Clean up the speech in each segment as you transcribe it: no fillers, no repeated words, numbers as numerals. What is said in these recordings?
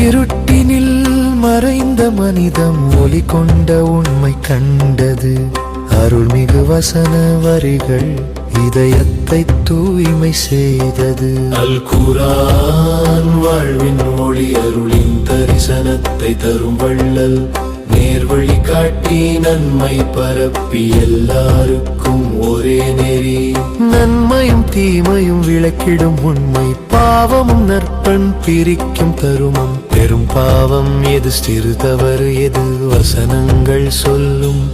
இருட்டினில் மறைந்த மனிதம் ஒளி கொண்ட உண்மை கண்டது. அருள்மிகு வசன வரிகள் இதயத்தை தூய்மை செய்தது. அல் குர்ஆன் வாழ்வின் ஒளி, அருளின் தரிசனத்தை தரும் வள்ளல், நேர்வழி காட்டி நன்மை பரப்பி எல்லாருக்கும் ஒரே நெறி. நன்மையும் தீமையும் விளக்கிடும் உண்மை, பாவமும் நற்பண் பிரிக்கும் தருமம். பெரும் பாவம் எது, சிறு தவறு எது, வசனங்கள் சொல்லும்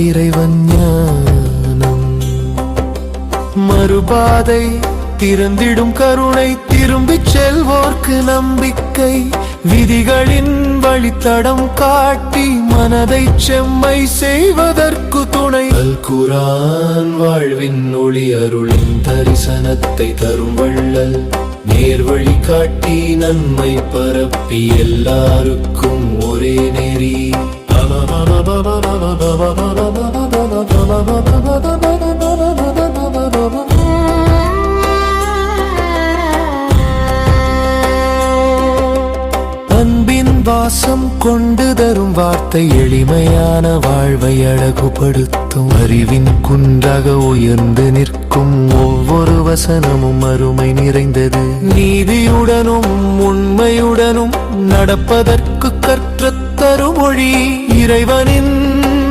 இறைவன் ஞானம். மறுபாதை திறந்திடும் கருணை, திரும்பிச் செல்வோர்க்கு நம்பிக்கை. விதிகளின் வழித்தடம் காட்டி மனதை செம்மை செய்வதற்கு துணை. அல் குர்ஆன் வாழ்வின் ஒளி, அருளின் தரிசனத்தை தரும் வள்ளல், நேர்வழி காட்டி நன்மை பரப்பி எல்லாருக்கும் ஒரே நெறி. அன்பின் வாசம் கொண்டு தரும் வார்த்தை, எளிமையான வாழ்வை அழகுபடுத்தும். அறிவின் குன்றாக உயர்ந்து நிற்கும் ஒவ்வொரு வசனமும் அருமை நிறைந்தது. நீதியுடனும் உண்மையுடனும் நடப்பதற்கு கற்ற தருமொழி. இறைவனின்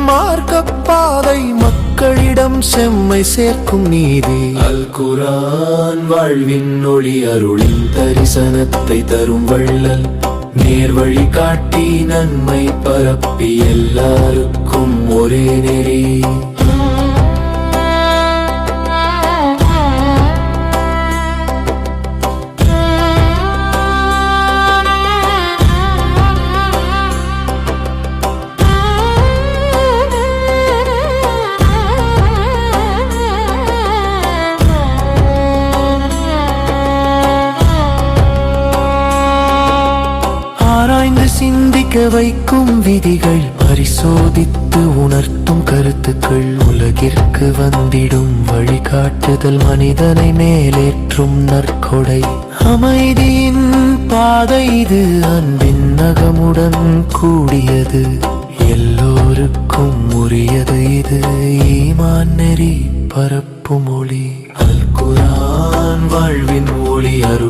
மார்க்க பாதை, மக்களிடம் செம்மை சேர்க்கும் நீதி. அல் குர்ஆன் வாழ்வின் ஒளி, அருளின் தரிசனத்தை தரும் வள்ளல், நேர்வழி காட்டி நன்மை பரப்பி எல்லாருக்கும் ஒரே நெறி. சிந்திக்க வைக்கும் விதிகள், பரிசோதித்து உணர்த்தும் கருத்துக்கள். உலகிற்கு வந்திடும் வழிகாட்டுதல், மனிதனை மேலேற்றும் நற்கொடை. அமைதியின் பாதை இது, அன்பின் நகமுடன் கூடியது. எல்லோருக்கும் உரியது இது, ஈமான் நெறி பரப்பும் ஒளி. அல் குர்ஆன் வாழ்வின் ஒளி, அருள்